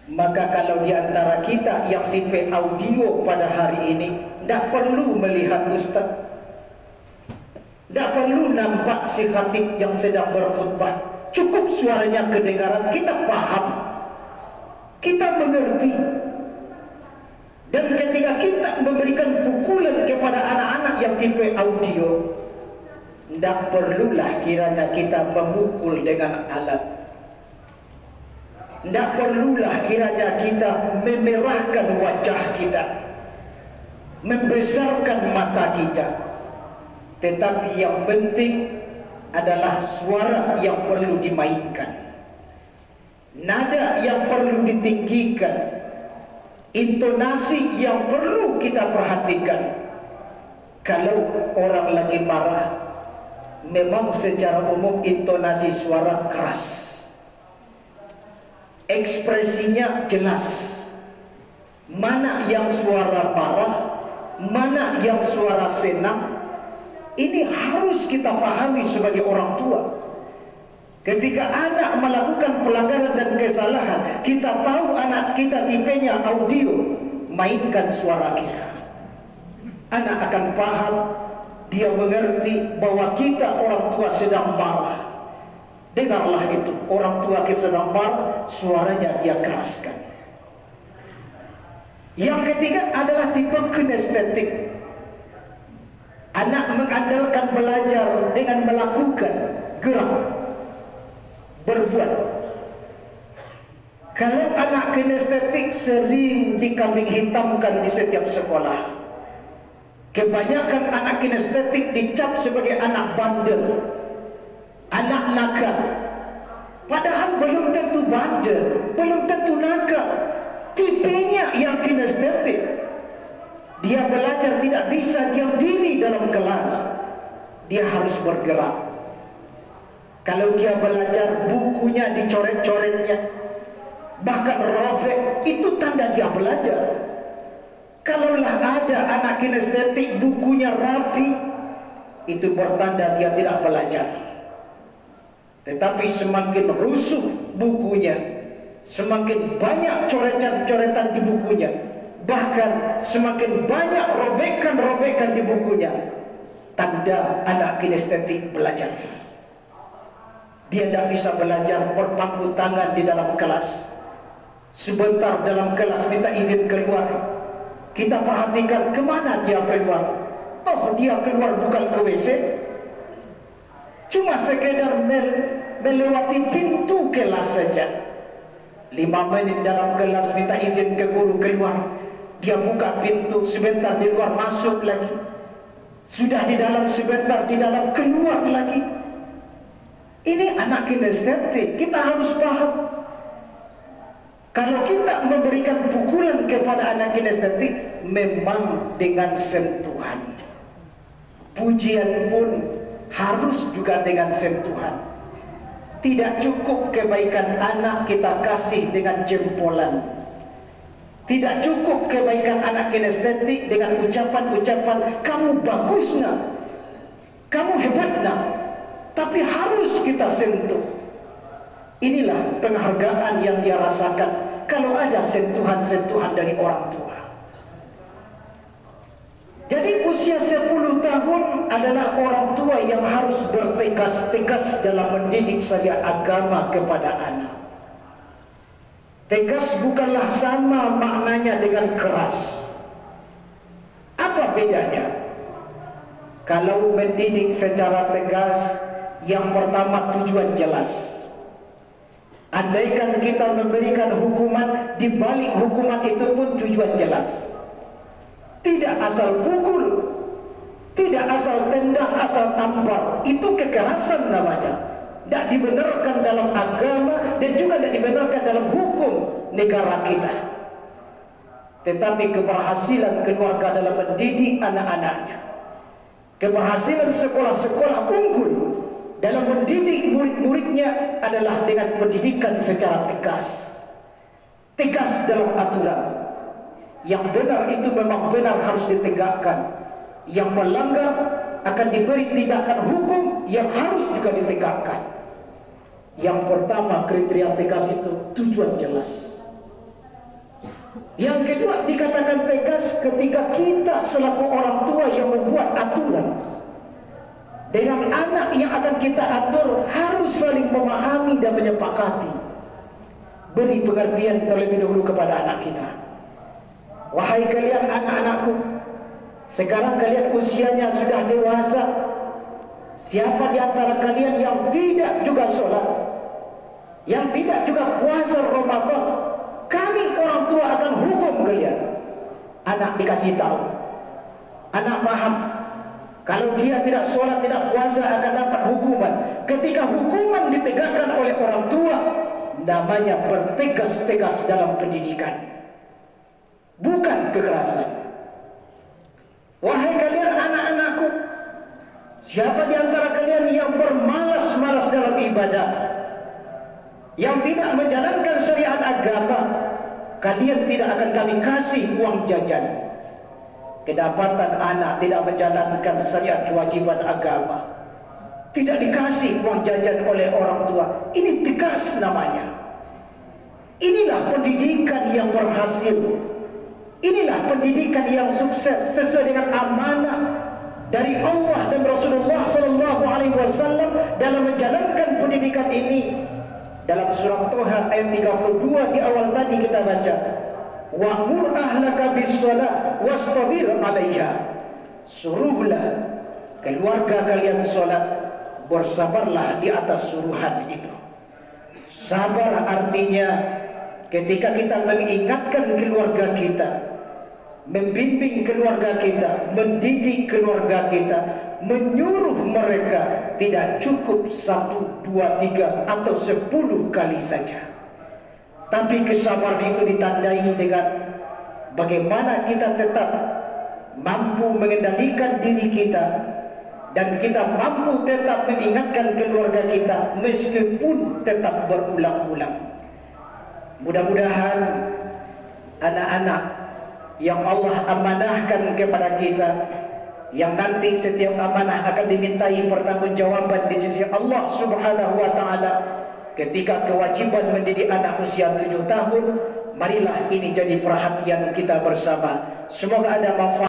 Maka kalau di antara kita yang tipe audio pada hari ini, tidak perlu melihat ustaz, tidak perlu nampak si khatib yang sedang berkhutbah. Cukup suaranya kedengaran, kita paham, kita mengerti. Dan ketika kita memberikan pukulan kepada anak-anak yang tipe audio, tidak perlulah kiranya kita memukul dengan alat. Tidak perlulah kiranya kita memerahkan wajah kita, membesarkan mata kita. Tetapi yang penting adalah suara yang perlu dimainkan, nada yang perlu ditinggikan, intonasi yang perlu kita perhatikan. Kalau orang lagi marah, memang secara umum intonasi suara keras, ekspresinya jelas. Mana yang suara marah, mana yang suara senang, ini harus kita pahami sebagai orang tua. Ketika anak melakukan pelanggaran dan kesalahan, kita tahu anak kita tipenya audio, mainkan suara kita. Anak akan paham, dia mengerti bahwa kita orang tua sedang marah. Dengarlah itu, orang tua kita sedang marah, suaranya dia keraskan. Yang ketiga adalah tipe kinestetik. Anak mengandalkan belajar dengan melakukan gerak, berbuat. Kalau anak kinestetik sering dikambing hitamkan di setiap sekolah. Kebanyakan anak kinestetik dicap sebagai anak bandel, anak nakal. Padahal belum tentu bandel, belum tentu nakal. Tipenya yang kinestetik. Dia belajar tidak bisa diam diri dalam kelas, dia harus bergerak. Kalau dia belajar bukunya dicoret-coretnya, bahkan robek, itu tanda dia belajar. Kalaulah ada anak kinestetik bukunya rapi, itu bertanda dia tidak belajar. Tetapi semakin rusuh bukunya, semakin banyak coretan-coretan di bukunya, bahkan semakin banyak robekan-robekan di bukunya, tanda anak kinestetik belajar. Dia tidak bisa belajar berpangku tangan di dalam kelas. Sebentar dalam kelas minta izin keluar, kita perhatikan kemana dia keluar. Toh dia keluar bukan ke WC, cuma sekedar melewati pintu kelas saja. 5 menit dalam kelas minta izin ke guru keluar, dia buka pintu, sebentar di luar masuk lagi, sudah di dalam sebentar di dalam keluar lagi. Ini anak kinestetik. Kita harus paham, kalau kita memberikan pukulan kepada anak kinestetik, memang dengan sentuhan. Pujian pun harus juga dengan sentuhan. Tidak cukup kebaikan anak kita kasih dengan jempolan. Tidak cukup kebaikan anak kinestetik dengan ucapan-ucapan kamu bagus nak, kamu hebat nak, tapi harus kita sentuh. Inilah penghargaan yang dia rasakan kalau ada sentuhan-sentuhan dari orang tua. Jadi usia 10 tahun adalah orang tua yang harus bertegas-tegas dalam mendidik saja agama kepada anak. Tegas bukanlah sama maknanya dengan keras. Apa bedanya? Kalau mendidik secara tegas, yang pertama tujuan jelas. Andaikan kita memberikan hukuman, di balik hukuman itu pun tujuan jelas. Tidak asal pukul, tidak asal tendang, asal tampar. Itu kekerasan namanya. Tidak dibenarkan dalam agama dan juga tidak dibenarkan dalam hukum negara kita. Tetapi keberhasilan keluarga dalam mendidik anak-anaknya, keberhasilan sekolah-sekolah unggul dalam mendidik murid-muridnya adalah dengan pendidikan secara tegas. Tegas dalam aturan. Yang benar itu memang benar harus ditegakkan. Yang melanggar akan diberi tindakan hukum yang harus juga ditegakkan. Yang pertama kriteria tegas itu tujuan jelas. Yang kedua, dikatakan tegas ketika kita selaku orang tua yang membuat aturan. Dengan anak yang akan kita atur harus saling memahami dan menyepakati. Beri pengertian terlebih dahulu kepada anak kita. Wahai kalian anak-anakku, sekarang kalian usianya sudah dewasa. Siapa di antara kalian yang tidak juga sholat, yang tidak juga puasa Ramadan, kami orang tua akan hukum kalian. Anak dikasih tahu, anak paham. Kalau dia tidak sholat, tidak puasa akan dapat hukuman. Ketika hukuman ditegakkan oleh orang tua, namanya bertegas-tegas dalam pendidikan, bukan kekerasan. Wahai kalian anak-anakku, siapa di antara kalian yang bermalas-malas dalam ibadah, yang tidak menjalankan syariat agama, kalian tidak akan kami kasih uang jajan. Kedapatan anak tidak menjalankan syariat kewajiban agama, tidak dikasih uang jajan oleh orang tua. Ini tegas namanya. Inilah pendidikan yang berhasil. Inilah pendidikan yang sukses sesuai dengan amanah dari Allah dan Rasulullah SAW dalam menjalankan pendidikan ini. Dalam surah Toha ayat 32 di awal tadi kita baca, wa'mur ahlaka bis-shalah wastabir 'alaiha. Suruhlah keluarga kalian salat, bersabarlah di atas suruhan itu. Sabar artinya ketika kita mengingatkan keluarga kita, membimbing keluarga kita, mendidik keluarga kita, menyuruh mereka, tidak cukup 1, 2, 3 atau 10 kali saja. Tapi kesabaran itu ditandai dengan bagaimana kita tetap mampu mengendalikan diri kita, dan kita mampu tetap mengingatkan keluarga kita meskipun tetap berulang-ulang. Mudah-mudahan anak-anak yang Allah amanahkan kepada kita, yang nanti setiap amanah akan dimintai pertanggungjawaban di sisi Allah Subhanahu wa taala. Ketika kewajiban mendidik anak usia 7 tahun, marilah ini jadi perhatian kita bersama. Semoga ada manfaat.